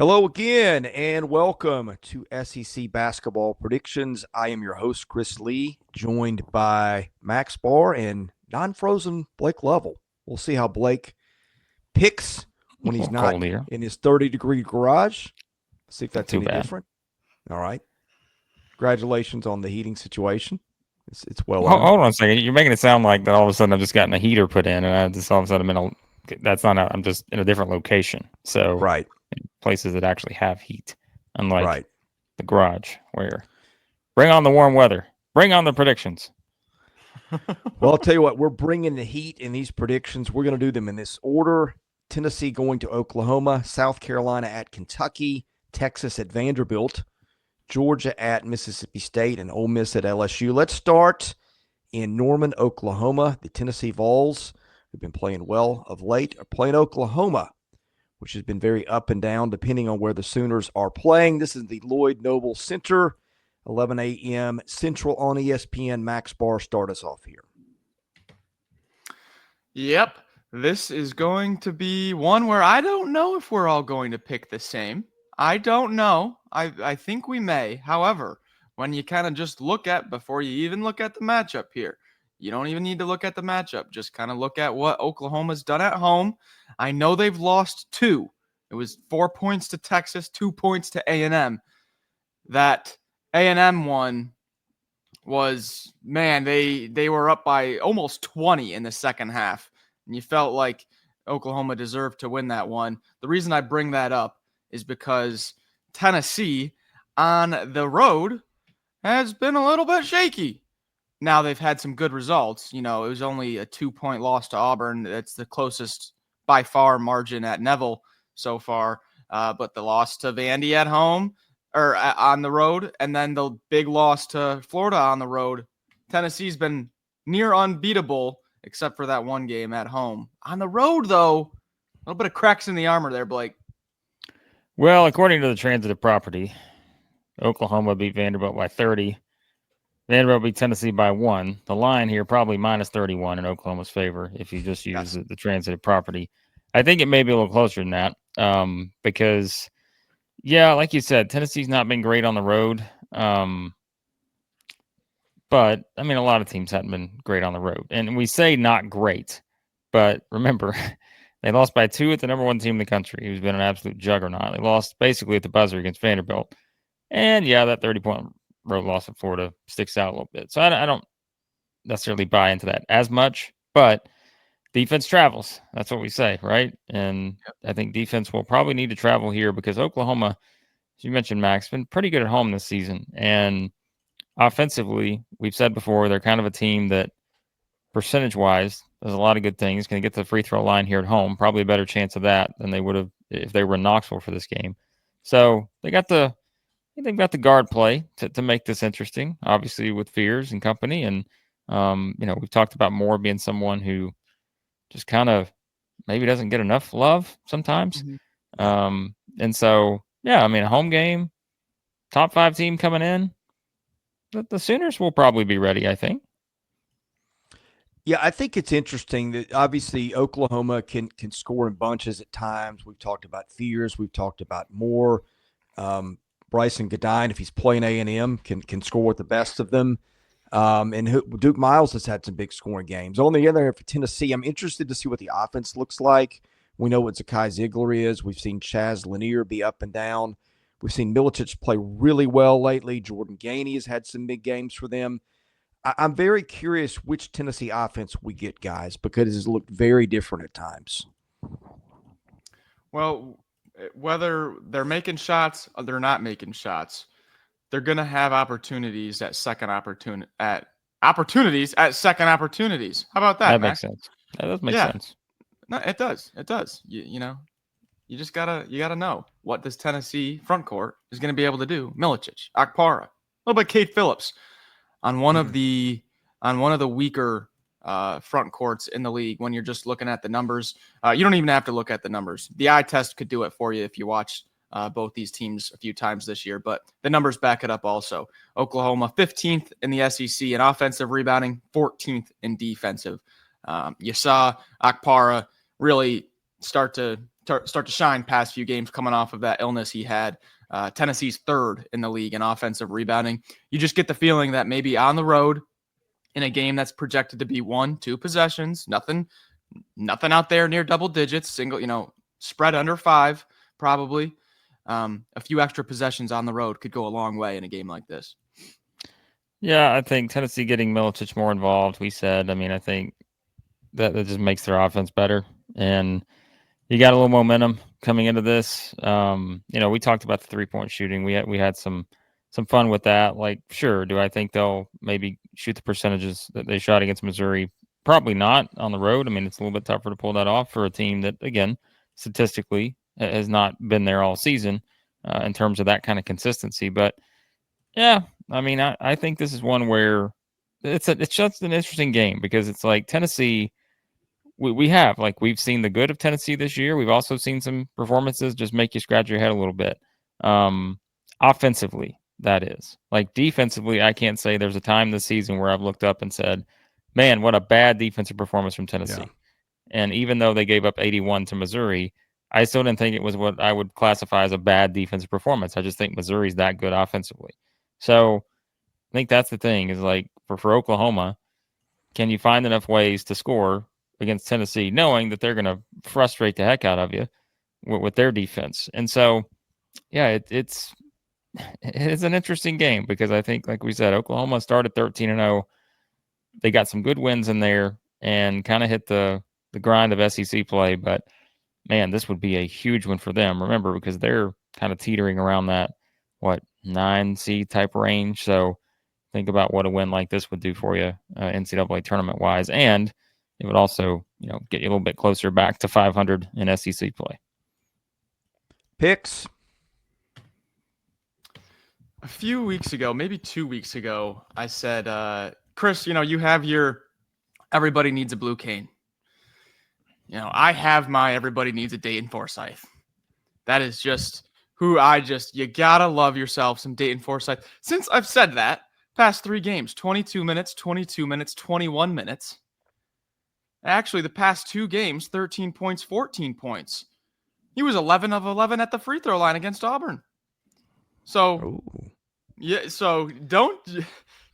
Hello again, and welcome to SEC Basketball Predictions. I am your host, Chris Lee, joined by Max Barr and non-frozen Blake Lovell. We'll see how Blake picks when he's not in his 30-degree garage. See if that's any different. All right. Congratulations on the heating situation. It's well earned. Hold on a second. You're making it sound like that all of a sudden I've just gotten a heater put in, and I just all of a sudden I'm just in a different location. So right. Places that actually have heat, unlike the garage, where bring on the warm weather, bring on the predictions. Well, I'll tell you what, we're bringing the heat in these predictions. We're going to do them in this order. Tennessee going to Oklahoma, South Carolina at Kentucky, Texas at Vanderbilt, Georgia at Mississippi State, and Ole Miss at LSU. Let's start in Norman, Oklahoma. The Tennessee Vols, who've been playing well of late, are playing Oklahoma, which has been very up and down depending on where the Sooners are playing. This is the Lloyd Noble Center, 11 a.m. Central on ESPN. Max Barr, start us off here. Yep, this is going to be one where I don't know if we're all going to pick the same. I don't know. I think we may. However, when you kind of just look at, before you even look at the matchup here, you don't even need to look at the matchup. Just kind of look at what Oklahoma's done at home. I know they've lost 2. It was 4 points to Texas, 2 points to A&M. That A&M one was, man, they were up by almost 20 in the second half. And you felt like Oklahoma deserved to win that one. The reason I bring that up is because Tennessee on the road has been a little bit shaky. Now they've had some good results. You know, it was only a 2-point loss to Auburn. That's the closest by far margin at Neville so far. But the loss to Vandy at home or on the road, and then the big loss to Florida on the road. Tennessee's been near unbeatable except for that one game at home. On the road, though, a little bit of cracks in the armor there, Blake. Well, according to the transitive property, Oklahoma beat Vanderbilt by 30. Vanderbilt beat Tennessee by 1. The line here probably minus 31 in Oklahoma's favor if you just use the transitive property. I think it may be a little closer than that because, yeah, like you said, Tennessee's not been great on the road. But, I mean, a lot of teams haven't been great on the road. And we say not great, but remember, they lost by 2 at the number 1 team in the country, who's been an absolute juggernaut. They lost basically at the buzzer against Vanderbilt. And, yeah, that 30-point road loss at Florida sticks out a little bit. So I don't necessarily buy into that as much, but defense travels. That's what we say, right? And I think defense will probably need to travel here because Oklahoma, as you mentioned, Max, been pretty good at home this season. And offensively, we've said before, they're kind of a team that percentage-wise does a lot of good things. Going to get to the free throw line here at home. Probably a better chance of that than they would have if they were in Knoxville for this game. So they've got the guard play to make this interesting, obviously with Fears and company. And, we've talked about Moore being someone who just kind of maybe doesn't get enough love sometimes. Mm-hmm. And so, yeah, I mean, a home game, top 5 team coming in. The Sooners will probably be ready, I think. Yeah, I think it's interesting that obviously Oklahoma can score in bunches at times. We've talked about Fears. We've talked about Moore. Bryson Godine, if he's playing A&M, can score with the best of them. And Duke Miles has had some big scoring games. On the other hand, for Tennessee, I'm interested to see what the offense looks like. We know what Zakai Ziegler is. We've seen Chaz Lanier be up and down. We've seen Milicic play really well lately. Jordan Gainey has had some big games for them. I'm very curious which Tennessee offense we get, guys, because it has looked very different at times. Well, whether they're making shots or they're not making shots, they're going to have opportunities at second opportunities. How about that? That makes sense. That does make sense. No, it does. It does. You just gotta know what this Tennessee front court is going to be able to do. Milicic, Akpara, a little bit Kate Phillips on one of the weaker front courts in the league. When you're just looking at the numbers, you don't even have to look at the numbers. The eye test could do it for you if you watch both these teams a few times this year, but the numbers back it up also. Oklahoma 15th in the SEC in offensive rebounding, 14th in defensive. You saw Akpara really start to start to shine past few games coming off of that illness he had. Tennessee's third in the league in offensive rebounding. You just get the feeling that maybe on the road in a game that's projected to be 1-2 possessions, nothing out there near double digits, single, spread under 5 probably. A few extra possessions on the road could go a long way in a game like this. Yeah, I think Tennessee getting Milicic more involved, we said. I mean, I think that just makes their offense better. And you got a little momentum coming into this. We talked about the three-point shooting. We had some fun with that. Like, sure, do I think they'll maybe shoot the percentages that they shot against Missouri? Probably not on the road. I mean, it's a little bit tougher to pull that off for a team that, again, statistically has not been there all season in terms of that kind of consistency. But yeah, I mean, I think this is one where it's just an interesting game because it's like Tennessee. We've seen the good of Tennessee this year. We've also seen some performances just make you scratch your head a little bit. Offensively, that is. Like defensively, I can't say there's a time this season where I've looked up and said, man, what a bad defensive performance from Tennessee. Yeah. And even though they gave up 81 to Missouri, I still didn't think it was what I would classify as a bad defensive performance. I just think Missouri's that good offensively. So I think that's the thing is like for Oklahoma, can you find enough ways to score against Tennessee, knowing that they're going to frustrate the heck out of you with their defense? And so, yeah, it's an interesting game because I think, like we said, Oklahoma started 13-0. They got some good wins in there and kind of hit the grind of SEC play. But, man, this would be a huge one for them. Remember, because they're kind of teetering around that, 9 seed type range. So think about what a win like this would do for you NCAA tournament-wise. And it would also, get you a little bit closer back to 500 in SEC play. Picks. A few weeks ago, maybe 2 weeks ago, I said, Chris, you have your everybody needs a blue cane. I have my everybody needs a Dayton Forsyth. That is just who you gotta love yourself some Dayton Forsyth. Since I've said that, past 3 games, 22 minutes, 22 minutes, 21 minutes. Actually, the past 2 games, 13 points, 14 points. He was 11 of 11 at the free throw line against Auburn. So, yeah. So don't be.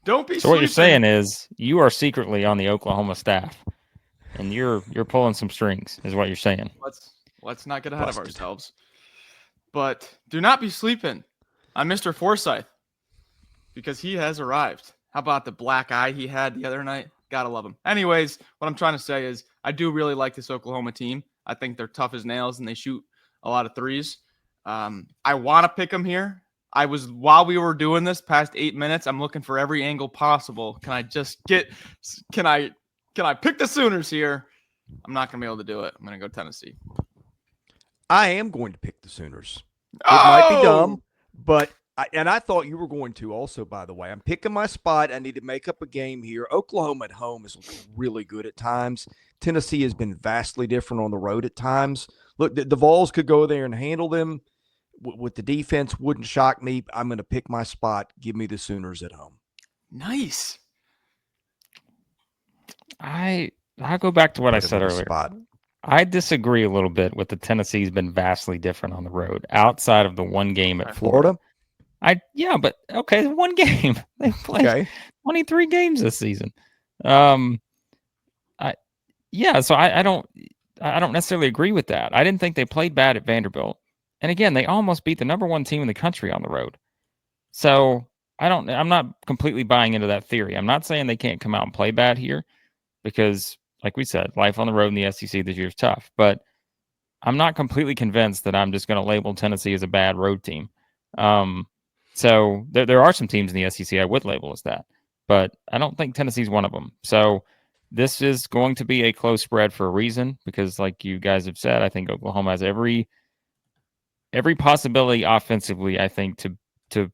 So sleeping. What you're saying is you are secretly on the Oklahoma staff, and you're pulling some strings, is what you're saying. Let's not get ahead of ourselves. But do not be sleeping on Mr. Forsyth because he has arrived. How about the black eye he had the other night? Gotta love him. Anyways, what I'm trying to say is I do really like this Oklahoma team. I think they're tough as nails and they shoot a lot of threes. I want to pick them here. While we were doing this past 8 minutes, I'm looking for every angle possible. Can I pick the Sooners here? I'm not going to be able to do it. I'm going to go Tennessee. I am going to pick the Sooners. It might be dumb, but I thought you were going to also, by the way. I'm picking my spot. I need to make up a game here. Oklahoma at home is really good at times. Tennessee has been vastly different on the road at times. Look, the Vols could go there and handle them with the defense. Wouldn't shock me. I'm going to pick my spot. Give me the Sooners at home. Nice. I'll go back to what I said earlier. I disagree a little bit with the Tennessee's been vastly different on the road outside of the one game at Florida. But okay, one game. They played 23 games this season. So I don't necessarily agree with that. I didn't think they played bad at Vanderbilt. And again, they almost beat the number 1 team in the country on the road. So I'm not completely buying into that theory. I'm not saying they can't come out and play bad here because, like we said, life on the road in the SEC this year is tough. But I'm not completely convinced that I'm just going to label Tennessee as a bad road team. So there are some teams in the SEC I would label as that, but I don't think Tennessee's one of them. So this is going to be a close spread for a reason because, like you guys have said, I think Oklahoma has every possibility offensively, I think, to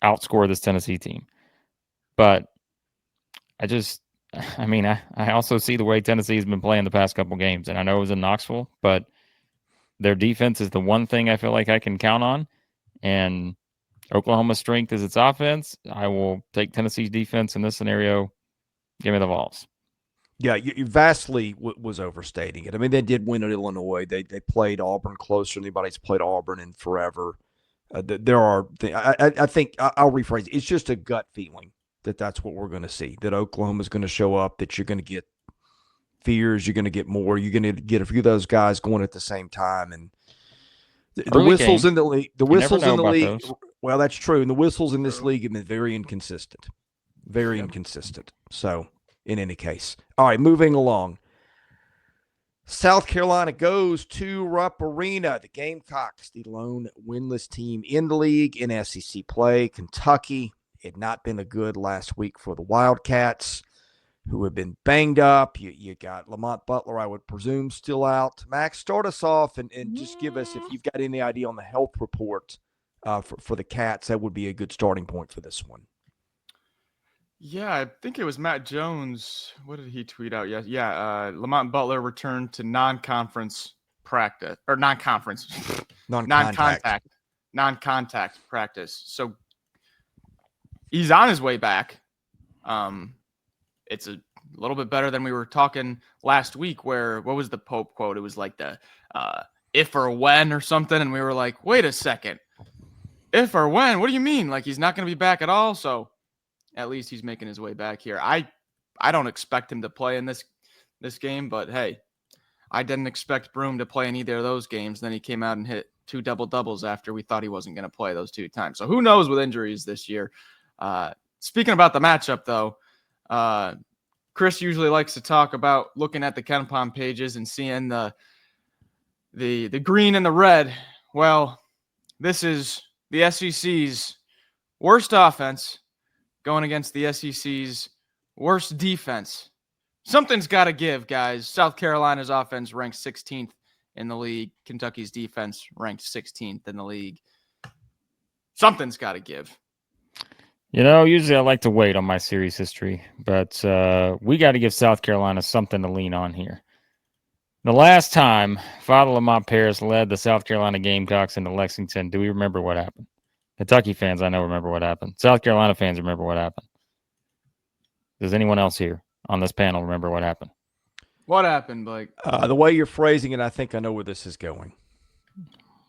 outscore this Tennessee team. But I also see the way Tennessee has been playing the past couple games, and I know it was in Knoxville, but their defense is the one thing I feel like I can count on, and Oklahoma's strength is its offense. I will take Tennessee's defense in this scenario. Give me the Vols. Yeah, you vastly was overstating it. I mean, they did win at Illinois. They played Auburn closer than anybody's played Auburn in forever. There are, I think I'll rephrase it. It's just a gut feeling that that's what we're going to see. That Oklahoma's going to show up. That you're going to get fears. You're going to get more. You're going to get a few of those guys going at the same time. And the Early whistles game. in the league. The You never whistles know in the about league. those. Well, that's true. And the whistles in this True. league have been very inconsistent. Very Yep. inconsistent. So, in any case, all right, moving along. South Carolina goes to Rupp Arena. The Gamecocks, the lone winless team in the league in SEC play. Kentucky had not been a good last week for the Wildcats, who have been banged up. You got Lamont Butler, I would presume, still out. Max, start us off and just give us, if you've got any idea on the health report for the Cats, that would be a good starting point for this one. Yeah, I think it was Matt Jones. What did he tweet out? Yeah. Lamont Butler returned to non-conference practice or non-conference, Non-contact. non-contact practice. So he's on his way back. It's a little bit better than we were talking last week. Where what was the Pope quote? It was like the if or when or something, and we were like, wait a second, if or when? What do you mean? Like he's not going to be back at all? So. At least he's making his way back here. I don't expect him to play in this game, but hey, I didn't expect Broom to play in either of those games. Then he came out and hit 2 double-doubles after we thought he wasn't going to play those 2 times. So who knows with injuries this year. Speaking about the matchup, though, Chris usually likes to talk about looking at the KenPom pages and seeing the green and the red. Well, this is the SEC's worst offense going against the SEC's worst defense. Something's got to give, guys. South Carolina's offense ranked 16th in the league. Kentucky's defense ranked 16th in the league. Something's got to give. You know, usually I like to wait on my series history, but we got to give South Carolina something to lean on here. The last time Father Lamont Paris led the South Carolina Gamecocks into Lexington, do we remember what happened? Kentucky fans, I know, remember what happened. South Carolina fans remember what happened. Does anyone else here on this panel remember what happened? What happened, Blake? The way you're phrasing it, I think I know where this is going.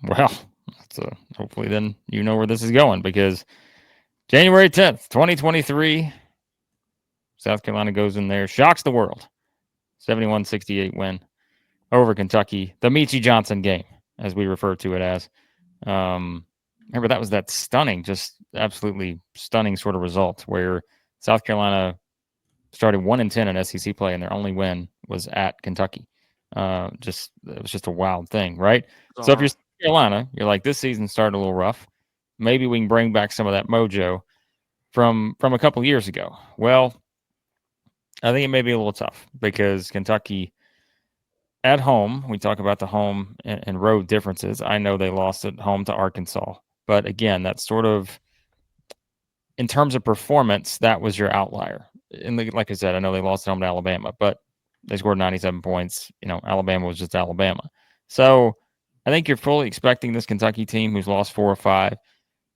Well, hopefully then you know where this is going, because January 10th, 2023, South Carolina goes in there, shocks the world. 71-68 win over Kentucky. The Meechie Johnson game, as we refer to it as. Remember, that was that stunning, just absolutely stunning sort of result where South Carolina started 1-10 in SEC play, and their only win was at Kentucky. It was just a wild thing, right? So if you're South Carolina, you're like, this season started a little rough. Maybe we can bring back some of that mojo from a couple years ago. Well, I think it may be a little tough because Kentucky at home, we talk about the home and road differences. I know they lost at home to Arkansas. But again, that's sort of, in terms of performance, that was your outlier. And like I said, I know they lost at home to Alabama, but they scored 97 points. You know, Alabama was just Alabama. So I think you're fully expecting this Kentucky team, who's lost 4 or 5,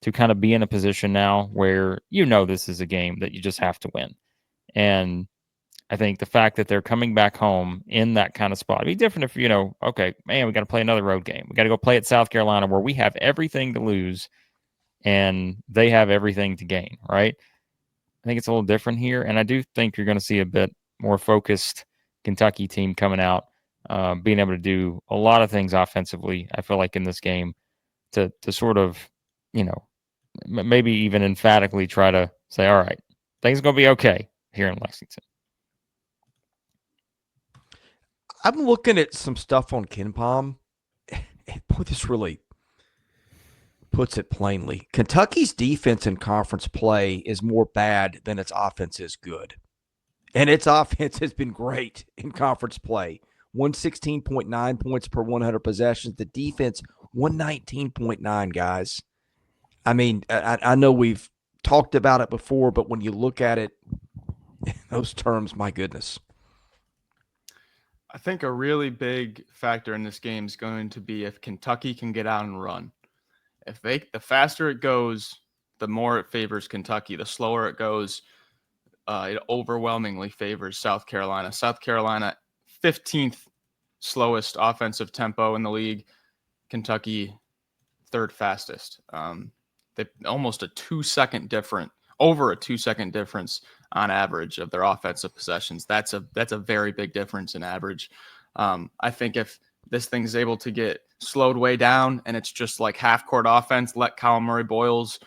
to kind of be in a position now where you know this is a game that you just have to win. And I think the fact that they're coming back home in that kind of spot, it'd be different if, okay, man, we got to play another road game. We got to go play at South Carolina where we have everything to lose and they have everything to gain, right? I think it's a little different here. And I do think you're going to see a bit more focused Kentucky team coming out, being able to do a lot of things offensively, I feel like, in this game to sort of, maybe even emphatically try to say, all right, things are going to be okay here in Lexington. I'm looking at some stuff on KenPom. Boy, this really puts it plainly. Kentucky's defense in conference play is more bad than its offense is good. And its offense has been great in conference play. 116.9 points per 100 possessions. The defense, 119.9, guys. I mean, I know we've talked about it before, but when you look at it in those terms, my goodness. I think a really big factor in this game is going to be if Kentucky can get out and run. The faster it goes, the more it favors Kentucky. The slower it goes, it overwhelmingly favors South Carolina. South Carolina, 15th slowest offensive tempo in the league. Kentucky, third fastest. They almost over a 2-second difference on average of their offensive possessions. That's a very big difference in average. I think if this thing's able to get slowed way down and it's just like half court offense, let Kyle Murray Boyles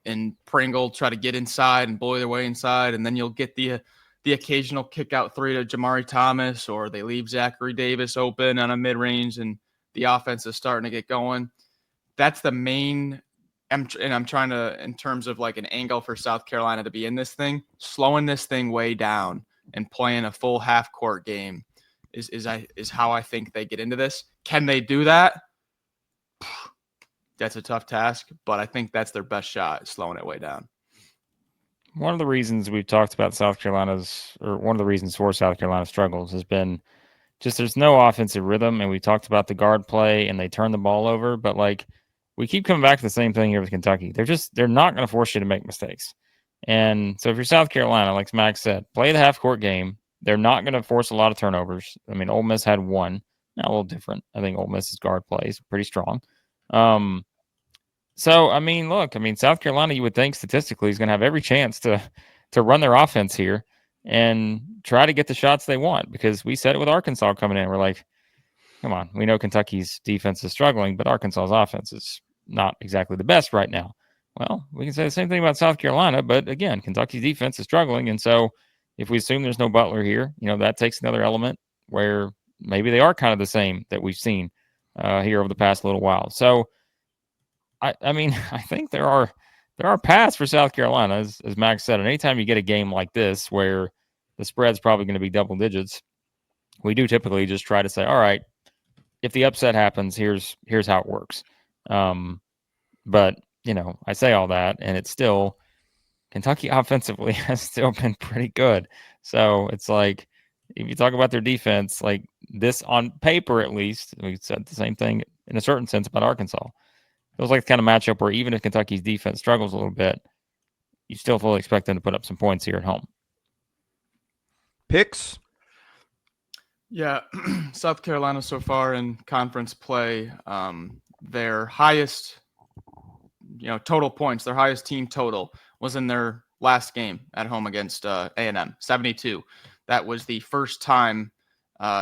and Pringle try to get inside and bully their way inside, and then you'll get the occasional kick out three to Jamari Thomas, or they leave Zachary Davis open on a mid-range and the offense is starting to get going. That's the main, and I'm trying to, in terms of like an angle for South Carolina to be in this thing, slowing this thing way down and playing a full half court game is how I think they get into this. Can they do that? That's a tough task, but I think that's their best shot, slowing it way down. One of the reasons we've talked about one of the reasons for South Carolina struggles has been just there's no offensive rhythm, and we talked about the guard play and they turn the ball over, but like we keep coming back to the same thing here with Kentucky. They're not going to force you to make mistakes. And so if you're South Carolina, like Max said, play the half court game. They're not going to force a lot of turnovers. I mean, Ole Miss had one, now a little different. I think Ole Miss's guard play is pretty strong. So, I mean, look, South Carolina, you would think statistically is going to have every chance to run their offense here and try to get the shots they want, because we said it with Arkansas coming in. We're like, come on, we know Kentucky's defense is struggling, but Arkansas's offense is not exactly the best right now. Well, we can say the same thing about South Carolina, but again, Kentucky's defense is struggling. And so if we assume there's no Butler here, that takes another element where maybe they are kind of the same that we've seen here over the past little while. So, I mean, I think there are paths for South Carolina, as Max said. And anytime you get a game like this where the spread's probably going to be double digits, we do typically just try to say, all right, if the upset happens, here's how it works. But I say all that, and it's still Kentucky offensively has still been pretty good. So it's like if you talk about their defense, like this on paper at least, we said the same thing in a certain sense about Arkansas. Feels like the kind of matchup where even if Kentucky's defense struggles a little bit, you still fully expect them to put up some points here at home. Picks? Yeah, South Carolina so far in conference play, their highest, total points, their highest team total was in their last game at home against A&M, 72. That was the first time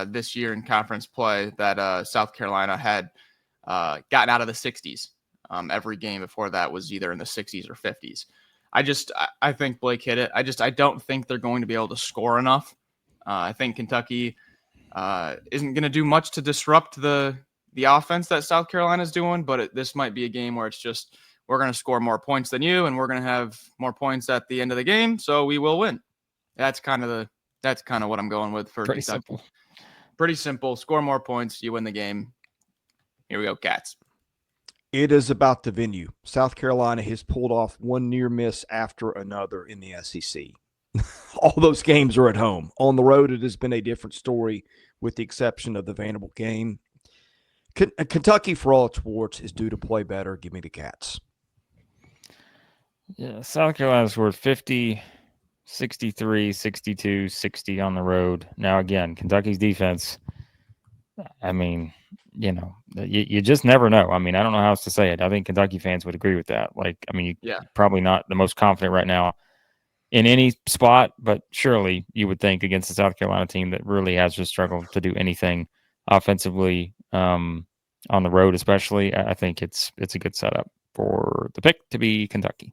this year in conference play that South Carolina had gotten out of the 60s. Every game before that was either in the 60s or 50s. I think Blake hit it. I don't think they're going to be able to score enough. I think Kentucky isn't going to do much to disrupt the offense that South Carolina is doing, but this might be a game where it's just we're going to score more points than you, and we're going to have more points at the end of the game, so we will win. That's kind of what I'm going with for Pretty Kentucky. simple. Pretty simple. Score more points, you win the game. Here we go, Cats. It is about the venue. South Carolina has pulled off one near miss after another in the SEC. All those games are at home. On the road, it has been a different story with the exception of the Vanderbilt game. Kentucky, for all its warts, is due to play better. Give me the Cats. Yeah, South Carolina scored 50, 63, 62, 60 on the road. Now, again, Kentucky's defense, you just never know. I don't know how else to say it. I think Kentucky fans would agree with that. You're probably not the most confident right now in any spot, but surely you would think against the South Carolina team that really has just struggled to do anything offensively on the road, especially. I think it's a good setup for the pick to be Kentucky.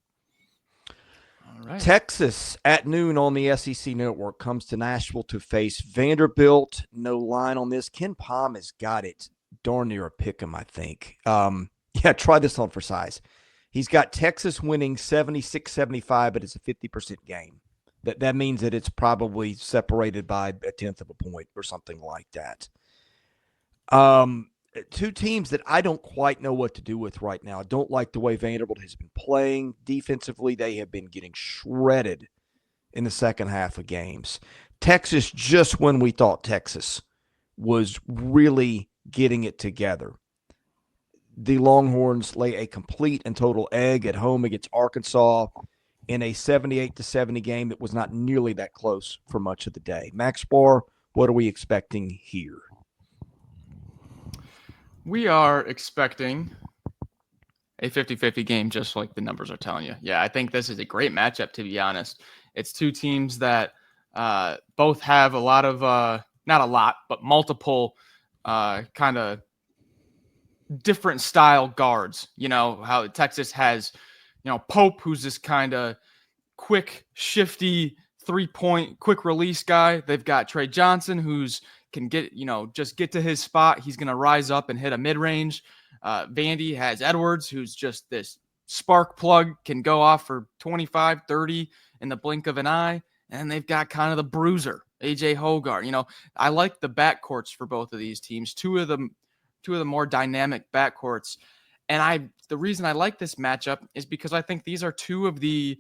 All right. Texas at noon on the SEC Network comes to Nashville to face Vanderbilt. No line on this. Ken Palm has got it darn near a pick 'em, I think. Try this on for size. He's got Texas winning 76-75, but it's a 50% game. That means that it's probably separated by a tenth of a point or something like that. Two teams that I don't quite know what to do with right now. I don't like the way Vanderbilt has been playing. Defensively, they have been getting shredded in the second half of games. Texas, just when we thought Texas was really getting it together. The Longhorns lay a complete and total egg at home against Arkansas. in a 78-70 game that was not nearly that close for much of the day. Max Barr, what are we expecting here? We are expecting a 50-50 game, just like the numbers are telling you. Yeah, I think this is a great matchup, to be honest. It's two teams that both have a lot of, not a lot, but multiple kind of different style guards. You know, how Texas has, Pope, who's this kind of quick, shifty, 3-point, quick release guy. They've got Trey Johnson, who's can get, just get to his spot. He's going to rise up and hit a mid-range. Vandy has Edwards, who's just this spark plug, can go off for 25, 30 in the blink of an eye. And they've got kind of the bruiser, AJ Hogarth. I like the backcourts for both of these teams. Two of the more dynamic backcourts. And the reason I like this matchup is because I think these are two of the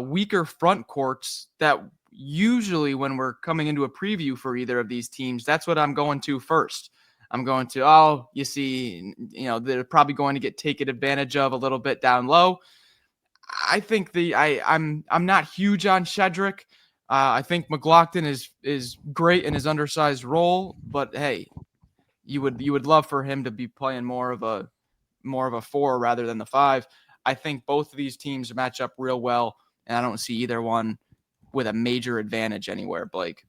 weaker front courts that usually when we're coming into a preview for either of these teams, that's what I'm going to first. I'm going to, they're probably going to get taken advantage of a little bit down low. I think I'm not huge on Shedrick. I think McLaughlin is great in his undersized role, but hey, you would love for him to be playing more of a 4 rather than the 5. I think both of these teams match up real well, and I don't see either one with a major advantage anywhere, Blake.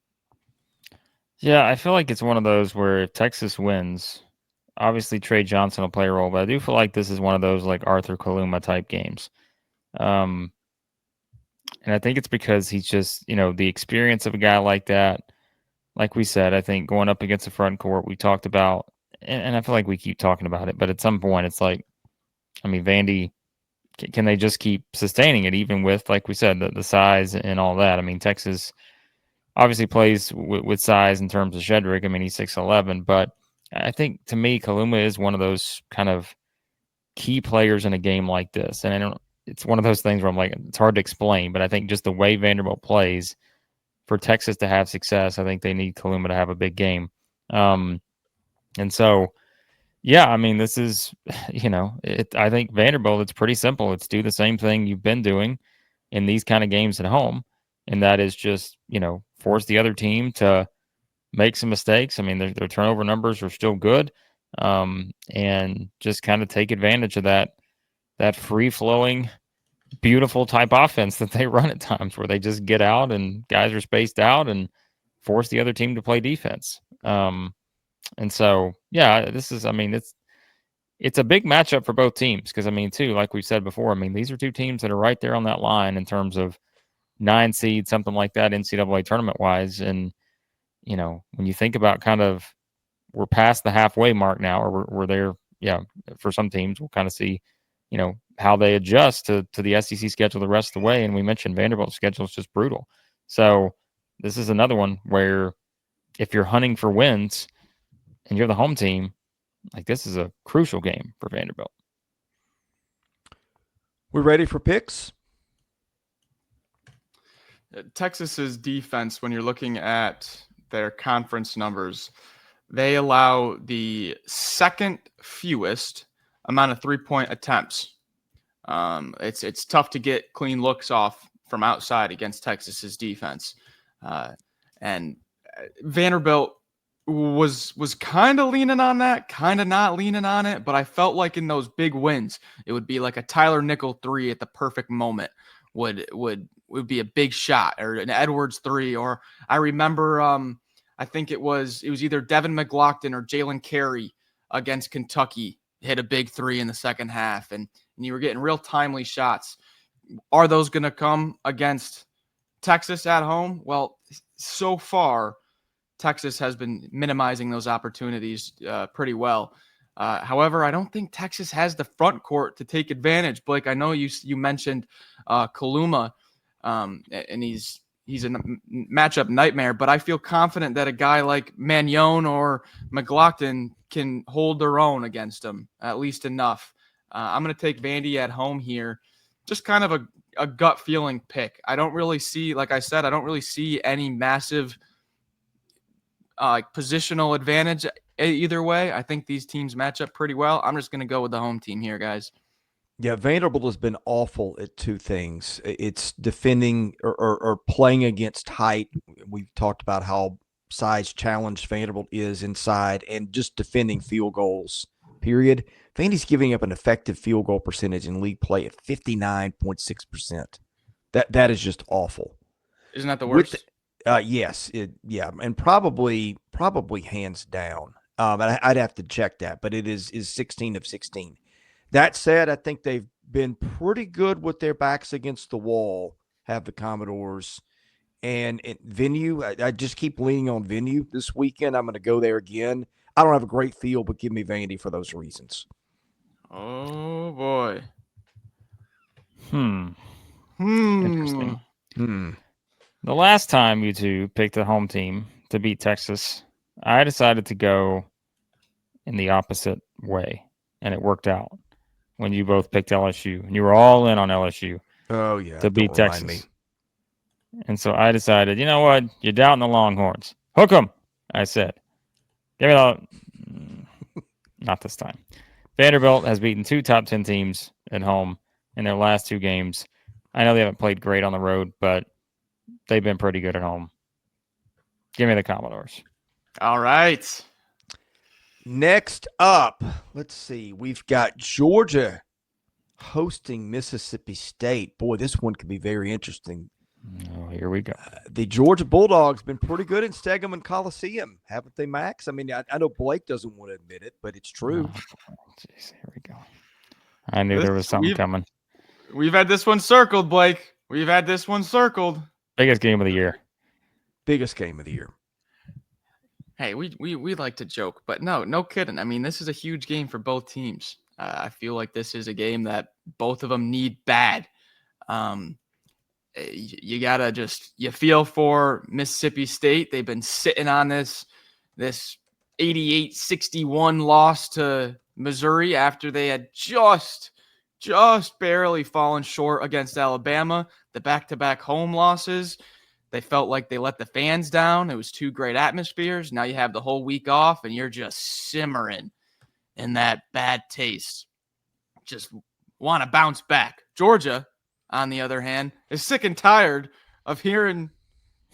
Yeah, I feel like it's one of those where if Texas wins, obviously Trey Johnson will play a role, but I do feel like this is one of those like Arthur Kaluma type games. And I think it's because he's just, the experience of a guy like that. Like we said, I think going up against the front court, we talked about, and I feel like we keep talking about it, but at some point it's like, Vandy, can they just keep sustaining it, even with, like we said, the size and all that? Texas obviously plays with size in terms of Shedrick. He's 6'11", but I think to me, Kaluma is one of those kind of key players in a game like this. And it's one of those things where I'm like, it's hard to explain, but I think just the way Vanderbilt plays, for Texas to have success, I think they need Kaluma to have a big game. And so, yeah, this is, I think Vanderbilt, it's pretty simple. It's do the same thing you've been doing in these kind of games at home. And that is just, force the other team to make some mistakes. Their turnover numbers are still good. And just kind of take advantage of that free-flowing, beautiful type offense that they run at times, where they just get out and guys are spaced out and force the other team to play defense. And so, yeah, this is, it's a big matchup for both teams because, too, like we said before, these are two teams that are right there on that line in terms of 9 seed, something like that, NCAA tournament wise. And, when you think about kind of, we're past the halfway mark now, or we're there. Yeah. For some teams, we'll kind of see, how they adjust to the SEC schedule the rest of the way. And we mentioned Vanderbilt's schedule is just brutal. So this is another one where if you're hunting for wins and you're the home team, like, this is a crucial game for Vanderbilt. We're ready for picks. Texas's defense, when you're looking at their conference numbers, they allow the second fewest amount of 3-point attempts. It's tough to get clean looks off from outside against Texas's defense. And Vanderbilt was kind of leaning on that, kind of not leaning on it, but I felt like in those big wins, it would be like a Tyler Nickel 3 at the perfect moment would be a big shot, or an Edwards 3, or I remember I think it was either Devin McLaughlin or Jalen Carey against Kentucky hit a big 3 in the second half, and you were getting real timely shots. Are those going to come against Texas at home? Well, so far, Texas has been minimizing those opportunities pretty well. However, I don't think Texas has the front court to take advantage. Blake, I know you mentioned Kaluma, and he's a matchup nightmare, but I feel confident that a guy like Magnon or McLaughlin can hold their own against him, at least enough. I'm going to take Vandy at home here. Just kind of a gut feeling pick. I don't really see, like I said, I don't really see any massive positional advantage either way. I think these teams match up pretty well. I'm just going to go with the home team here, guys. Yeah, Vanderbilt has been awful at two things. It's defending or playing against height. We've talked about how size challenged Vanderbilt is inside, and just defending field goals, period. Vandy's giving up an effective field goal percentage in league play at 59.6%. That is just awful. Isn't that the With worst? yes, and probably hands down. And I'd have to check that, but it is 16 of 16. That said, I think they've been pretty good with their backs against the wall, have the Commodores. And venue, I just keep leaning on venue this weekend. I'm going to go there again. I don't have a great feel, but give me Vandy for those reasons. Oh, boy. Interesting. The last time you two picked a home team to beat Texas, I decided to go in the opposite way, and it worked out when you both picked LSU, and you were all in on LSU Oh, yeah. to beat Don't remind Texas. me. And so I decided, you know what? You're doubting the Longhorns. Hook 'em, I said. Give it all. Not this time. Vanderbilt has beaten 2 top 10 teams at home in their last 2 games. I know they haven't played great on the road, but they've been pretty good at home. Give me the Commodores. All right. Next up, let's see. We've got Georgia hosting Mississippi State. Boy, this one could be very interesting. Oh, here we go. The Georgia Bulldogs been pretty good in Stegeman Coliseum, haven't they, Max? I mean, I know Blake doesn't want to admit it, but it's true. Oh, jeez, here we go. I knew there was something coming. We've had this one circled, Blake. We've had this one circled. Biggest game of the year. Biggest game of the year. Hey, we like to joke, but no kidding. I mean, this is a huge game for both teams. I feel like this is a game that both of them need bad. You gotta you feel for Mississippi State. They've been sitting on this 88-61 loss to Missouri after they had just barely fallen short against Alabama. The back-to-back home losses. They felt like they let the fans down. It was 2 great atmospheres. Now you have the whole week off, and you're just simmering in that bad taste. Just want to bounce back. Georgia, on the other hand, is sick and tired of hearing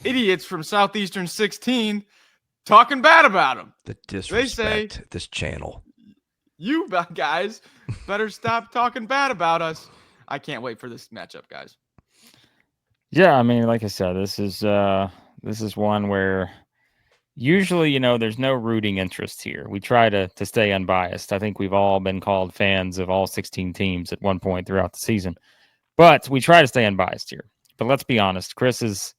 idiots from Southeastern 16 talking bad about them. The disrespect at this channel. You guys better stop talking bad about us. I can't wait for this matchup, guys. Yeah, I mean, like I said, this is one where usually, there's no rooting interest here. We try to stay unbiased. I think we've all been called fans of all 16 teams at one point throughout the season, but we try to stay unbiased here. But let's be honest, Chris is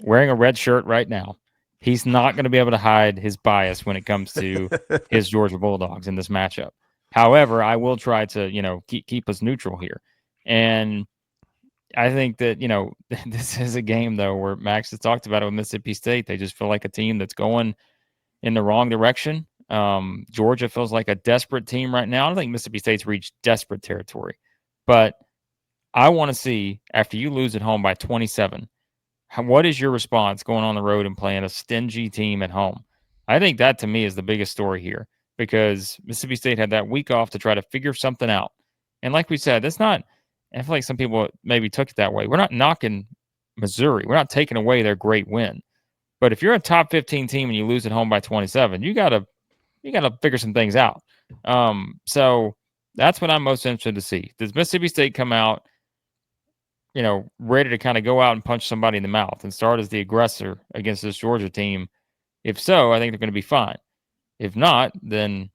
wearing a red shirt right now. He's not going to be able to hide his bias when it comes to his Georgia Bulldogs in this matchup. However, I will try to, keep us neutral here. And I think that, this is a game, though, where Max has talked about it with Mississippi State. They just feel like a team that's going in the wrong direction. Georgia feels like a desperate team right now. I don't think Mississippi State's reached desperate territory. But I want to see, after you lose at home by 27, what is your response going on the road and playing a stingy team at home? I think that, to me, is the biggest story here, because Mississippi State had that week off to try to figure something out. And like we said, that's not – I feel like some people maybe took it that way. We're not knocking Missouri. We're not taking away their great win. But if you're a top 15 team and you lose at home by 27, you gotta figure some things out. So that's what I'm most interested to see. Does Mississippi State come out, ready to kind of go out and punch somebody in the mouth and start as the aggressor against this Georgia team? If so, I think they're going to be fine. If not, then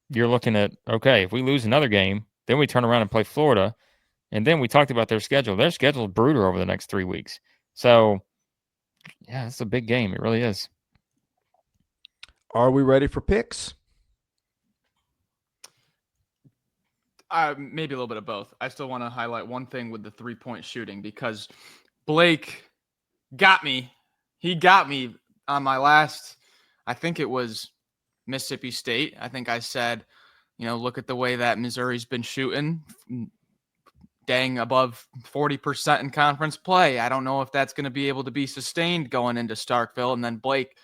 you're looking at, okay, if we lose another game, then we turn around and play Florida. And then we talked about their schedule. Their schedule is brutal over the next 3 weeks. So, yeah, it's a big game. It really is. Are we ready for picks? Maybe a little bit of both. I still want to highlight one thing with the 3-point shooting, because Blake got me. He got me on my last, I think it was Mississippi State. I think I said, look at the way that Missouri's been shooting. Dang, above 40% in conference play. I don't know if that's going to be able to be sustained going into Starkville. And then Blake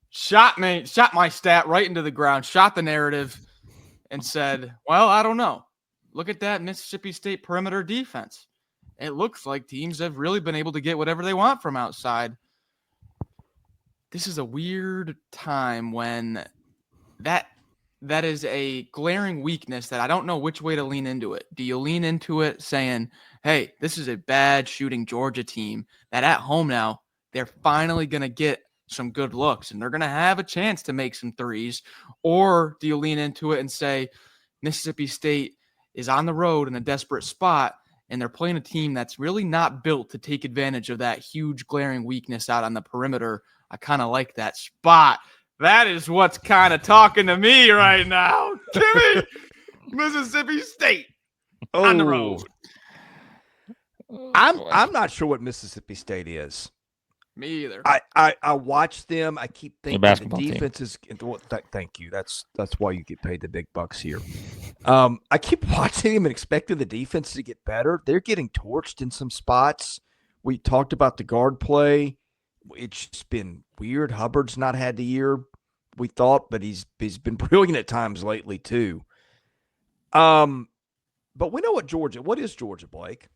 shot my stat right into the ground, shot the narrative, and said, well, I don't know. look at that Mississippi State perimeter defense. It looks like teams have really been able to get whatever they want from outside. This is a weird time when that is a glaring weakness that I don't know which way to lean into it. Do you lean into it saying, hey, this is a bad shooting Georgia team that at home now, they're finally going to get some good looks and they're going to have a chance to make some threes? Or do you lean into it and say, Mississippi State is on the road in a desperate spot and they're playing a team that's really not built to take advantage of that huge glaring weakness out on the perimeter? I kind of like that spot. That is what's kind of talking to me right now. Give me Mississippi State on the road. I'm not sure what Mississippi State is. Me either. I watch them. I keep thinking the defense is. Thank you. That's why you get paid the big bucks here. I keep watching them and expecting the defense to get better. They're getting torched in some spots. We talked about the guard play. It's just been weird. Hubbard's not had the year we thought, but he's been brilliant at times lately too. But we know what is Georgia, Blake?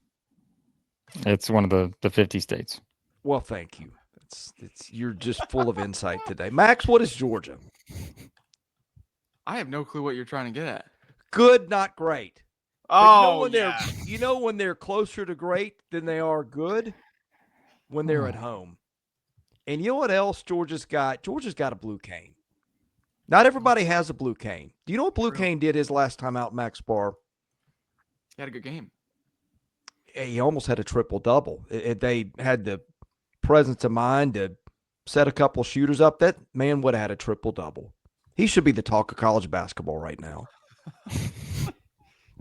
It's one of the 50 states. Well, thank you. You're just full of insight today. Max, what is Georgia? I have no clue what you're trying to get at. Good, not great. Oh, you know when they're closer to great than they are good? When they're at home. And you know what else Georgia's got? Georgia's got a blue cane. Not everybody has a blue cane. Do you know what blue cane did his last time out, Max Barr? He had a good game. He almost had a triple-double. They had the presence of mind to set a couple shooters up. That man would have had a triple-double. He should be the talk of college basketball right now.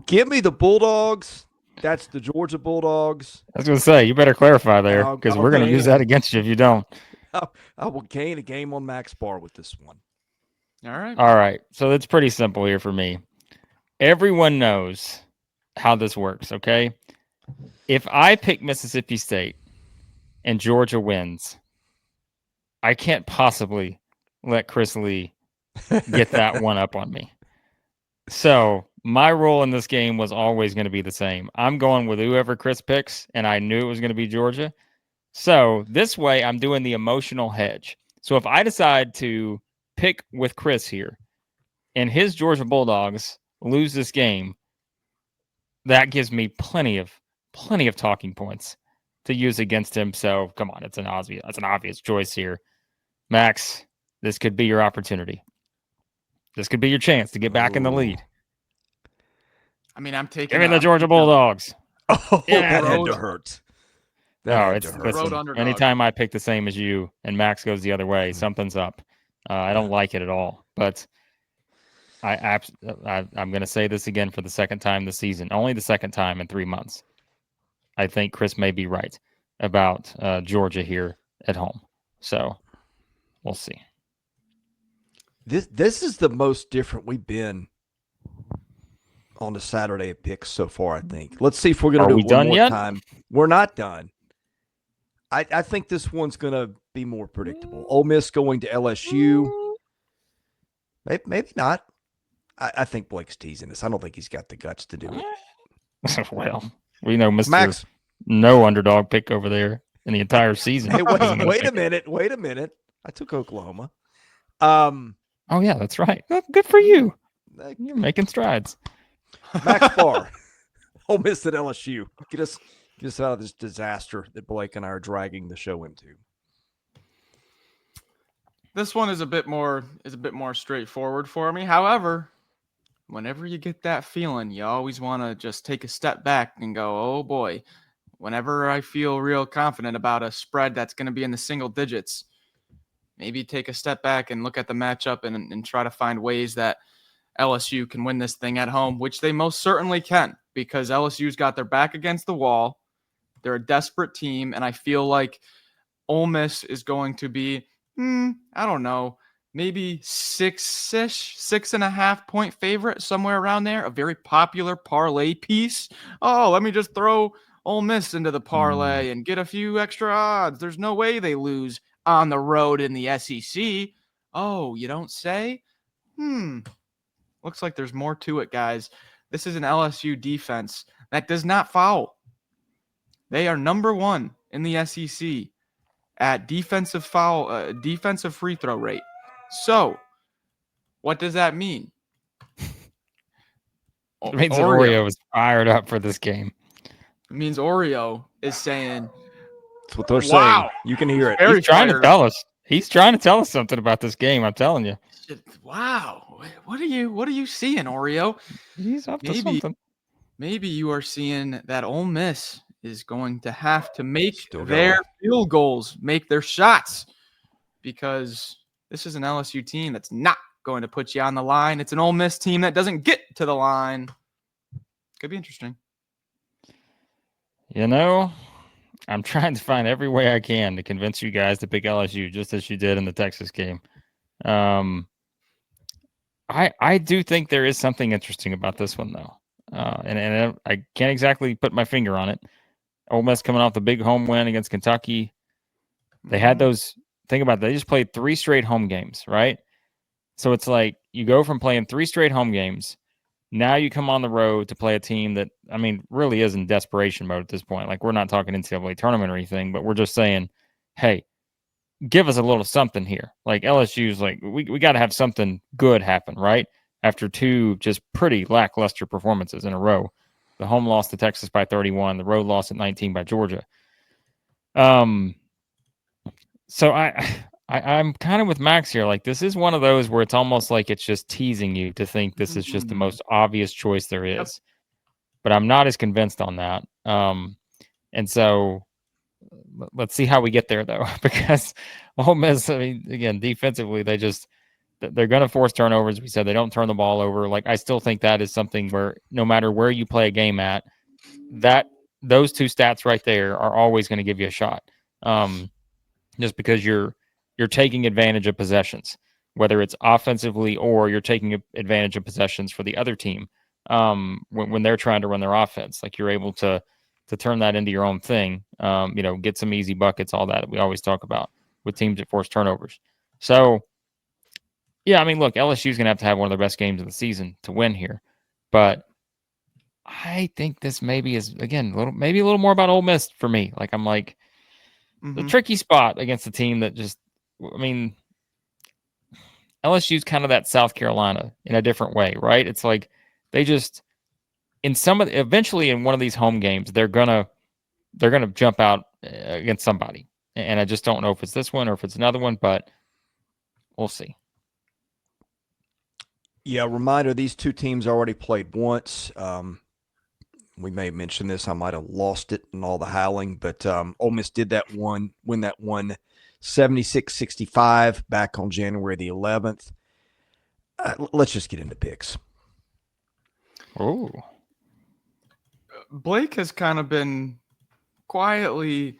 Give me the Bulldogs. That's the Georgia Bulldogs. I was going to say, you better clarify there because we're going to use that against you if you don't. I will gain a game on Max Barr with this one. All right. So it's pretty simple here for me. Everyone knows how this works, okay? If I pick Mississippi State and Georgia wins, I can't possibly let Chris Lee get that one up on me. So my role in this game was always going to be the same. I'm going with whoever Chris picks, and I knew it was going to be Georgia. So this way, I'm doing the emotional hedge. So if I decide to pick with Chris here, and his Georgia Bulldogs lose this game, that gives me plenty of talking points to use against him. So come on, it's an obvious choice here. Max, this could be your opportunity. This could be your chance to get back in the lead. I mean, I'm taking. Give me the Georgia Bulldogs. Oh, that had to hurt. Listen, anytime I pick the same as you and Max goes the other way, something's up. I don't like it at all. But I'm going to say this again for the second time this season. Only the second time in 3 months. I think Chris may be right about Georgia here at home. So we'll see. This is the most different we've been on the Saturday of picks so far, I think. Let's see if we're going to do it one more time. We're not done. I think this one's going to be more predictable. Ole Miss going to LSU. Maybe not. I think Blake's teasing us. I don't think he's got the guts to do it. Well, we know Mr. Max, no underdog pick over there in the entire season. Hey, wait a minute. I took Oklahoma. Oh, yeah, that's right. Good for you. You're making strides. Max Barr, Ole Miss at LSU. Get us out of this disaster that Blake and I are dragging the show into. This one is a bit more straightforward for me. However, whenever you get that feeling, you always want to just take a step back and go, oh boy. Whenever I feel real confident about a spread that's going to be in the single digits, maybe take a step back and look at the matchup and try to find ways that LSU can win this thing at home, which they most certainly can, because LSU's got their back against the wall. They're a desperate team, and I feel like Ole Miss is going to be, I don't know, maybe 6.5 point favorite, somewhere around there, a very popular parlay piece. Oh, let me just throw Ole Miss into the parlay and get a few extra odds. There's no way they lose on the road in the SEC. Oh, you don't say? Looks like there's more to it, guys, this is an LSU defense that does not foul. They are number 1 in the SEC at defensive free throw rate. So, what does that mean? It means that Oreo is fired up for this game. It means Oreo is saying, that's what they're saying. You can hear it. He's trying to tell us. He's trying to tell us something about this game. I'm telling you. Wow. What are you seeing, Oreo? He's up to something. Maybe you are seeing that Ole Miss is going to have to make their field goals, make their shots, because this is an LSU team that's not going to put you on the line. It's an Ole Miss team that doesn't get to the line. Could be interesting. You know, I'm trying to find every way I can to convince you guys to pick LSU, just as you did in the Texas game. I do think there is something interesting about this one, though. And I can't exactly put my finger on it. Ole Miss coming off the big home win against Kentucky. They had those, think about it, they just played 3 straight home games, right? So it's like you go from playing 3 straight home games. Now you come on the road to play a team that, I mean, really is in desperation mode at this point. Like, we're not talking NCAA tournament or anything, but we're just saying, hey, give us a little something here. Like, LSU's like, we got to have something good happen, right? After 2 just pretty lackluster performances in a row. The home loss to Texas by 31, the road loss at 19 by Georgia. So I'm kind of with Max here. Like, this is one of those where it's almost like it's just teasing you to think this is just the most obvious choice there is. Yep. But I'm not as convinced on that. And so let's see how we get there, though, because Ole Miss, I mean, again, defensively, they're going to force turnovers. We said they don't turn the ball over. Like, I still think that is something where no matter where you play a game at, those 2 stats right there are always going to give you a shot. Just because you're taking advantage of possessions, whether it's offensively or you're taking advantage of possessions for the other team when they're trying to run their offense. Like, you're able to turn that into your own thing, get some easy buckets, all that we always talk about with teams that force turnovers. So, yeah, I mean, look, LSU's going to have one of their best games of the season to win here. But I think this maybe is, again, maybe a little more about Ole Miss for me. Like, I'm like, the tricky spot against a team that just, I mean, LSU's kind of that South Carolina in a different way, right? It's like they just, eventually in one of these home games, they're gonna jump out against somebody. And I just don't know if it's this one or if it's another one, but we'll see. Yeah, reminder, these 2 teams already played once. We may have mentioned this. I might have lost it in all the howling, but Ole Miss did win that one 76-65 back on January the 11th. Let's just get into picks. Oh. Blake has kind of been quietly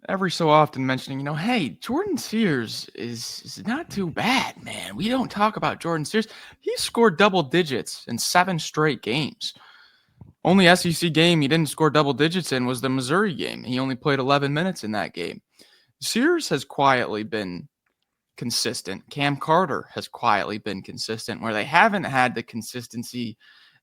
every so often mentioning, hey, Jordan Sears is not too bad, man. We don't talk about Jordan Sears. He scored double digits in 7 straight games. Only SEC game he didn't score double digits in was the Missouri game. He only played 11 minutes in that game. Sears has quietly been consistent. Cam Carter has quietly been consistent. Where they haven't had the consistency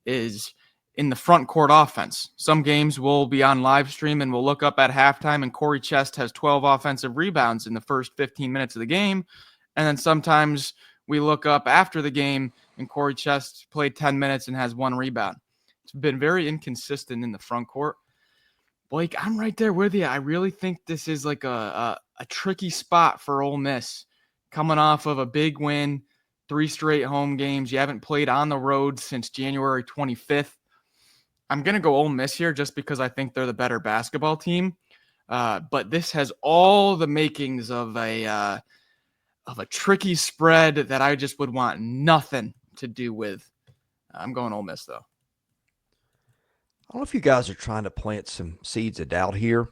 is in the front court offense. Some games will be on live stream and we'll look up at halftime and Corey Chest has 12 offensive rebounds in the first 15 minutes of the game. And then sometimes we look up after the game and Corey Chest played 10 minutes and has 1 rebound. It's been very inconsistent in the front court. Blake, I'm right there with you. I really think this is like a tricky spot for Ole Miss. Coming off of a big win, 3 straight home games. You haven't played on the road since January 25th. I'm going to go Ole Miss here just because I think they're the better basketball team. But this has all the makings of a tricky spread that I just would want nothing to do with. I'm going Ole Miss, though. I don't know if you guys are trying to plant some seeds of doubt here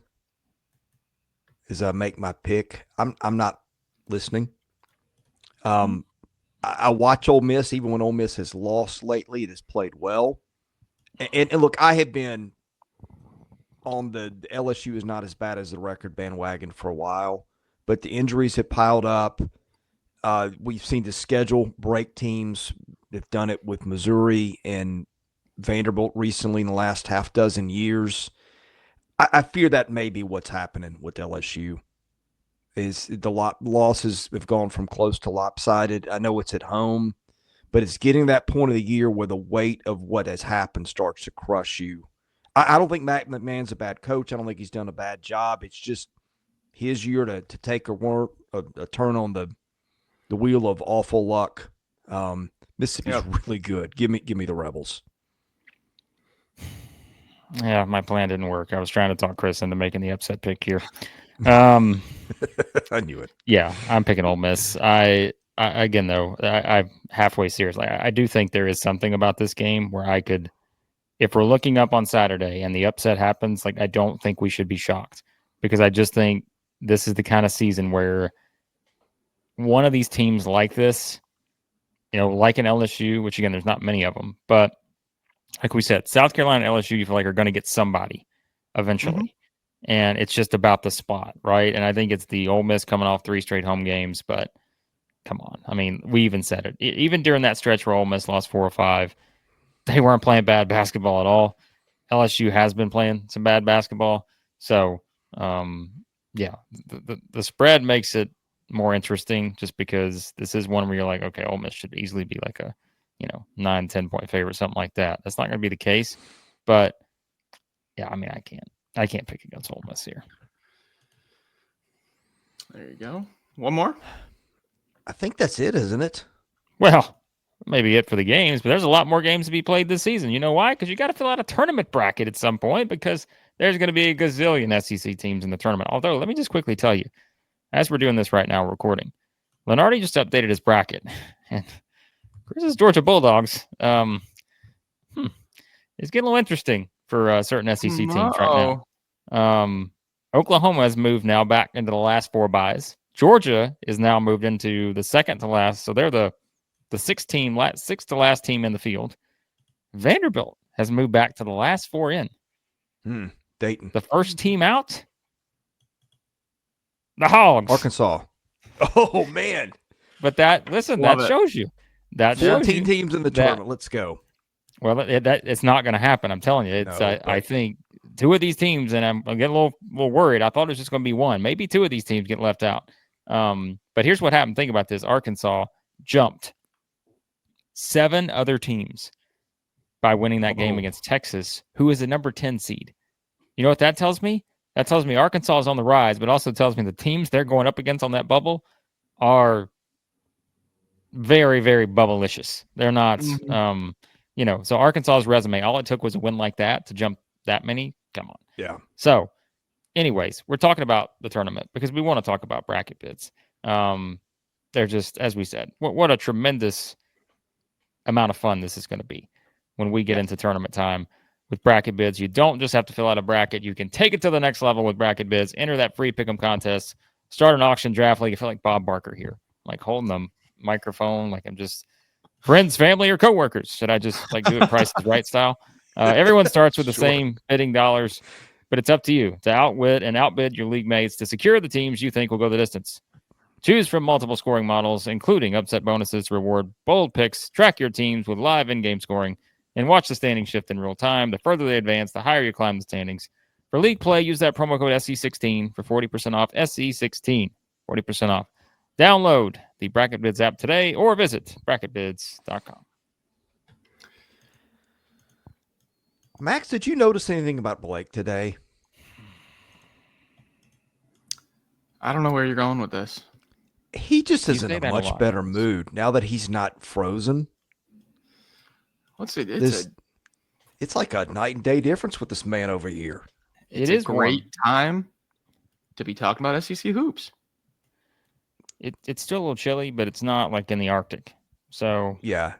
as I make my pick. I'm not listening. I watch Ole Miss, even when Ole Miss has lost lately, it has played well. And look, I have been on the LSU is not as bad as the record bandwagon for a while, but the injuries have piled up. We've seen the schedule break teams. They've done it with Missouri and Vanderbilt recently in the last half dozen years. I fear that may be what's happening with LSU. Is the losses have gone from close to lopsided. I know it's at home, but it's getting that point of the year where the weight of what has happened starts to crush you. I don't think Matt McMahon's a bad coach. I don't think he's done a bad job. It's just his year to take a turn on the wheel of awful luck. Mississippi's really good. Give me the Rebels. Yeah, my plan didn't work. I was trying to talk Chris into making the upset pick here. I knew it. Yeah, I'm picking Ole Miss. I'm halfway serious. I do think there is something about this game where I could, if we're looking up on Saturday and the upset happens, I don't think we should be shocked, because I just think this is the kind of season where one of these teams like this, like an LSU, which again, there's not many of them, but like we said, South Carolina and LSU, you feel like are going to get somebody eventually. Mm-hmm. And it's just about the spot, right? And I think it's the Ole Miss coming off 3 straight home games, but come on. I mean, we even said it. Even during that stretch where Ole Miss lost 4 or 5, they weren't playing bad basketball at all. LSU has been playing some bad basketball. So, the spread makes it more interesting just because this is one where you're like, okay, Ole Miss should easily be like a 9-10 point favorite, something like that. That's not going to be the case, but yeah, I mean, I can't pick against Ole Miss here. There you go. One more. I think that's it, isn't it? Well, maybe it for the games, but there's a lot more games to be played this season. You know why? Because you got to fill out a tournament bracket at some point, because there's going to be a gazillion SEC teams in the tournament. Although, let me just quickly tell you, as we're doing this right now, recording, Lenardi just updated his bracket, and Chris's Georgia Bulldogs is getting a little interesting for certain SEC teams right now. Oklahoma has moved now back into the last 4 byes. Georgia is now moved into the second to last, so they're the sixth to last team in the field. Vanderbilt has moved back to the last 4 in. Dayton. The first team out, the Hogs. Arkansas. Oh, man. But that shows you. That 14 teams in the tournament. Let's go. Well, it's not going to happen. I'm telling you. I think 2 of these teams, and I'm getting a little worried. I thought it was just going to be 1. Maybe 2 of these teams get left out. But here's what happened. Think about this. Arkansas jumped 7 other teams by winning that game against Texas, who is the number 10 seed. You know what that tells me? That tells me Arkansas is on the rise, but also tells me the teams they're going up against on that bubble are very, very bubblicious. They're not, so Arkansas's resume, all it took was a win like that to jump that many. Come on. Yeah. So, anyways, we're talking about the tournament because we want to talk about bracket bids. They're just, as we said, what a tremendous amount of fun this is going to be when we get into tournament time with bracket bids. You don't just have to fill out a bracket. You can take it to the next level with bracket bids, enter that free pick'em contest, start an auction draft league. I feel like Bob Barker here, like holding the microphone like I'm just friends, family, or coworkers. Should I just do it Price is Right style? Everyone starts with the same bidding dollars, but it's up to you to outwit and outbid your league mates to secure the teams you think will go the distance. Choose from multiple scoring models, including upset bonuses to reward bold picks. Track your teams with live in-game scoring and watch the standings shift in real time. The further they advance, the higher you climb the standings. For league play, use that promo code SC16 for 40% off. SC16, 40% off. Download the Bracket Bids app today or visit bracketbids.com. Max, did you notice anything about Blake today? I don't know where you're going with this. He just is in a much better mood now that he's not frozen. It's like a night and day difference with this man over here. It's a great time to be talking about SEC hoops. It's still a little chilly, but it's not like in the Arctic. So yeah.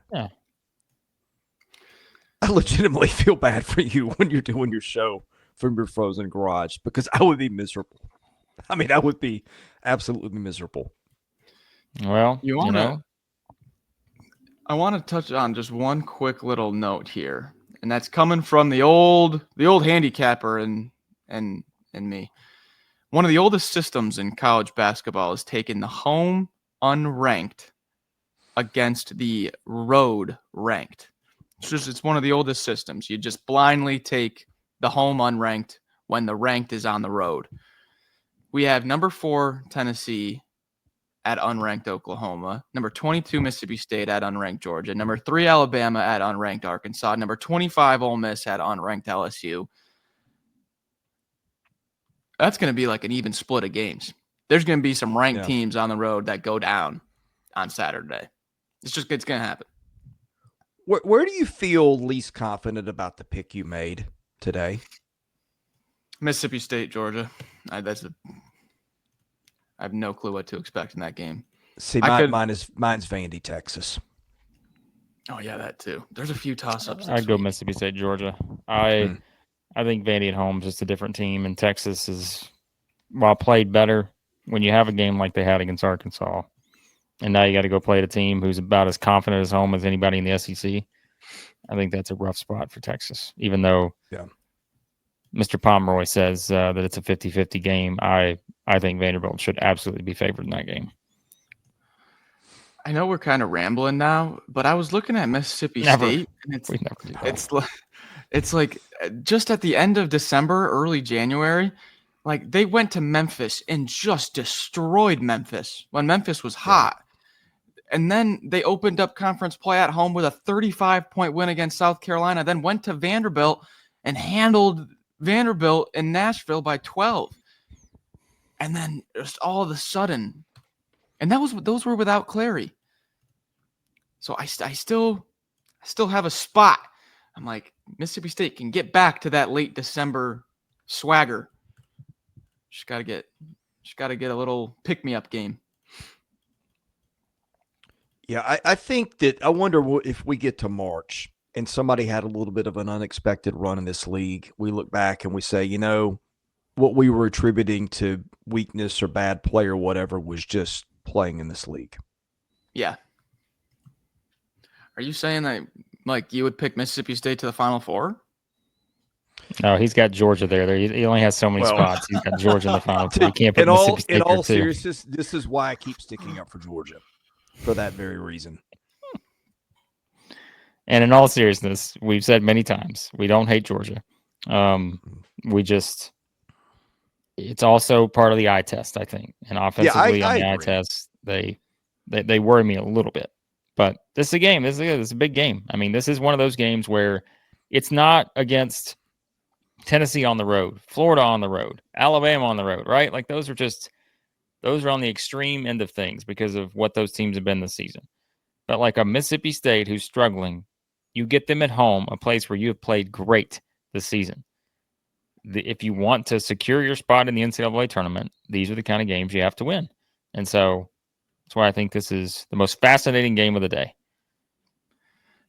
I legitimately feel bad for you when you're doing your show from your frozen garage because I would be miserable. I mean, I would be absolutely miserable. Well, I want to touch on just one quick little note here, and that's coming from the old handicapper and me. One of the oldest systems in college basketball is taking the home unranked against the road ranked. It's one of the oldest systems. You just blindly take the home unranked when the ranked is on the road. We have number 4 Tennessee at unranked Oklahoma, number 22 Mississippi State at unranked Georgia, number 3 Alabama at unranked Arkansas, number 25 Ole Miss at unranked LSU. That's going to be like an even split of games. There's going to be some ranked teams on the road that go down on Saturday. It's going to happen. Where do you feel least confident about the pick you made today? Mississippi State, Georgia. I have no clue what to expect in that game. See, mine's Vandy, Texas. Oh yeah, that too. There's a few toss-ups. I'd go Mississippi State, Georgia. I think Vandy at home is just a different team, and Texas is, while played better, when you have a game like they had against Arkansas, and now you got to go play at a team who's about as confident as home as anybody in the SEC. I think that's a rough spot for Texas, even though Mr. Pomeroy says that it's a 50-50 game. I think Vanderbilt should absolutely be favored in that game. I know we're kind of rambling now, but I was looking at Mississippi State, and it's like just at the end of December, early January, like they went to Memphis and just destroyed Memphis when Memphis was hot. And then they opened up conference play at home with a 35-point win against South Carolina, then went to Vanderbilt and handled Vanderbilt in Nashville by 12. And then just all of a sudden, and those were without Clary. So I still have a spot. I'm like, Mississippi State can get back to that late December swagger. Just gotta get a little pick-me-up game. Yeah, I think that I wonder if we get to March and somebody had a little bit of an unexpected run in this league, we look back and we say, what we were attributing to weakness or bad play or whatever was just playing in this league. Yeah. Are you saying that like you would pick Mississippi State to the Final Four? No, he's got Georgia there. He only has so many spots. He's got Georgia in the Final Four. You can't put Mississippi State in all there too. seriousness, this is why I keep sticking up for Georgia, for that very reason. And in all seriousness, we've said many times, we don't hate Georgia. It's also part of the eye test, I think. And offensively on the eye test, they worry me a little bit. But this is a game. This is a big game. I mean, this is one of those games where it's not against Tennessee on the road, Florida on the road, Alabama on the road, right? Like those are on the extreme end of things because of what those teams have been this season. But like a Mississippi State who's struggling, you get them at home, a place where you have played great this season. If you want to secure your spot in the NCAA tournament, these are the kind of games you have to win. And so that's why I think this is the most fascinating game of the day.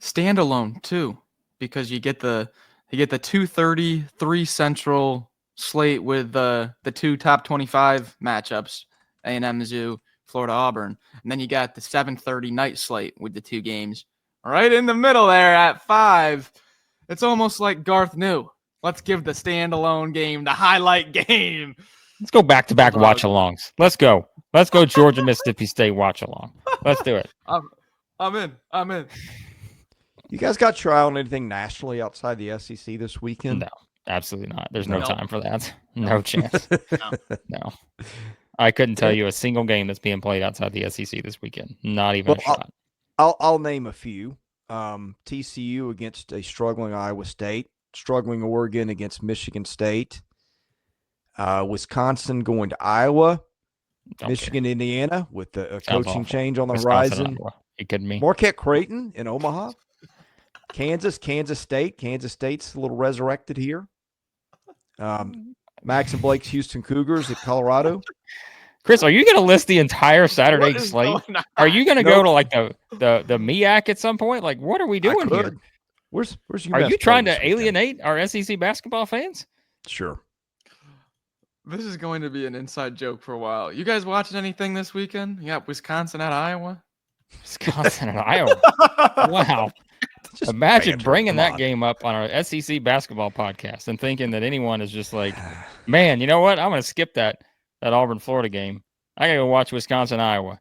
Standalone too, because you get the 2:30, 3 Central slate with the 2 top 25 matchups, A&M, Mizzou, Florida, Auburn, and then you got the 7:30 night slate with the 2 games right in the middle there at 5. It's almost like Garth knew. Let's give the standalone game the highlight game. Let's go back-to-back watch-alongs. Let's go. Let's go Georgia, Mississippi State watch-along. Let's do it. I'm in. You guys got your eye on anything nationally outside the SEC this weekend? No, absolutely not. There's no time for that. No chance. No. I couldn't tell you a single game that's being played outside the SEC this weekend. Not even a shot. I'll name a few. TCU against a struggling Iowa State, struggling Oregon against Michigan State, Wisconsin going to Iowa, Michigan, Indiana with a coaching change on the horizon. Are you kidding me? Marquette Creighton in Omaha, Kansas State. Kansas State's a little resurrected here. Max and Blake's Houston Cougars at Colorado. Chris, are you going to list the entire Saturday slate? Are you going to go to like the MEAC at some point? Like, what are we doing here? Where's Are you trying to alienate our SEC basketball fans? Sure. This is going to be an inside joke for a while. You guys watching anything this weekend? You got Wisconsin at Iowa? Wisconsin and Iowa. Wow. Just imagine bringing that game up on our SEC basketball podcast and thinking that anyone is just like, man, you know what? I'm going to skip that Auburn Florida game. I got to go watch Wisconsin Iowa.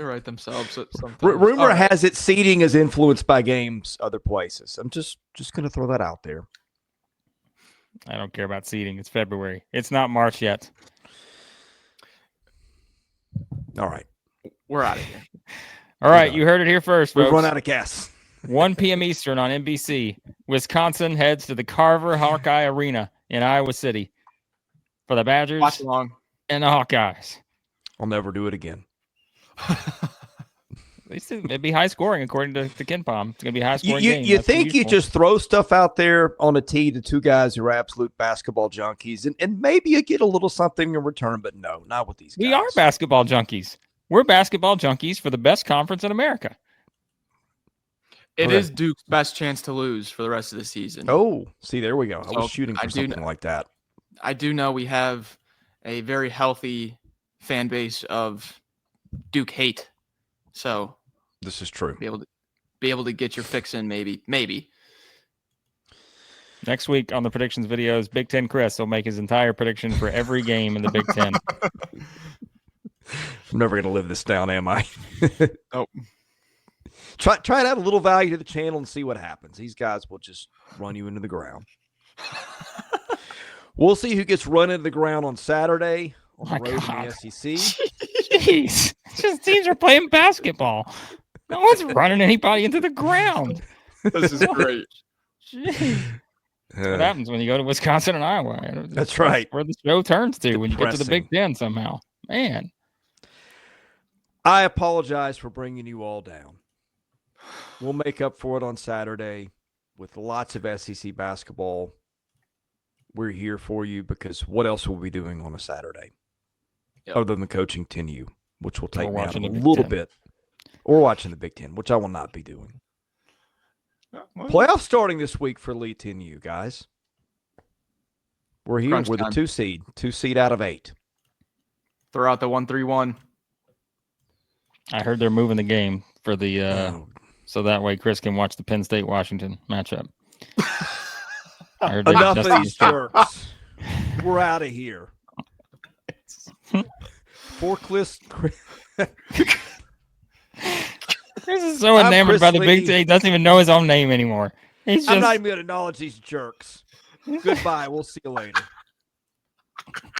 They write themselves sometimes. Rumor All right. has it seeding is influenced by games other places. I'm just going to throw that out there. I don't care about seeding. It's February. It's not March yet. All right. We're out of here. All right, you heard it here first, We've folks. run out of gas. 1 p.m. Eastern on NBC. Wisconsin heads to the Carver Hawkeye Arena in Iowa City for the Badgers Watch along. and the Hawkeyes. I'll never do it again. At least it'd be high scoring according to Ken Palm. It's gonna be a high scoring game. You That's think you unusual. just throw stuff out there on a tee to two guys who are absolute basketball junkies, and maybe you get a little something in return, but no, not with these guys. We are basketball junkies. We're basketball junkies for the best conference in America. It is Duke's best chance to lose for the rest of the season. Oh, see, there we go. I So, was shooting for something like that. I do know we have a very healthy fan base of Duke hate. So This is true. be able to get your fix in maybe. Next week on the predictions videos, Big Ten Chris will make his entire prediction for every game in the Big Ten. I'm never going to live this down, am I? Nope. Try to add a little value to the channel and see what happens. These guys will just run you into the ground. We'll see who gets run into the ground on Saturday on the road in the SEC. Jeez. It's just teams are playing basketball. No one's running anybody into the ground. This is great. Jeez. What happens when you go to Wisconsin and Iowa? That's right. Where the show turns to when you get to the Depressing. Big Ten somehow. Man. I apologize for bringing you all down. We'll make up for it on Saturday with lots of SEC basketball. We're here for you because what else will we be doing on a Saturday other than the coaching 10U, which will take me out a little bit, or watching the Big Ten, which I will not be doing. Playoffs starting this week for Elite 10U, guys. We're here. We're the 2 seed out of 8. Throw out the 1-3-1. I heard they're moving the game for the so that way Chris can watch the Penn State Washington matchup. I heard they Enough of adjusted these the- jerks. We're out of here. Forklift. Chris is so I'm enamored Chris by the Lee. Big Ten, he doesn't even know his own name anymore. He's I'm just not even going to acknowledge these jerks. Goodbye. We'll see you later.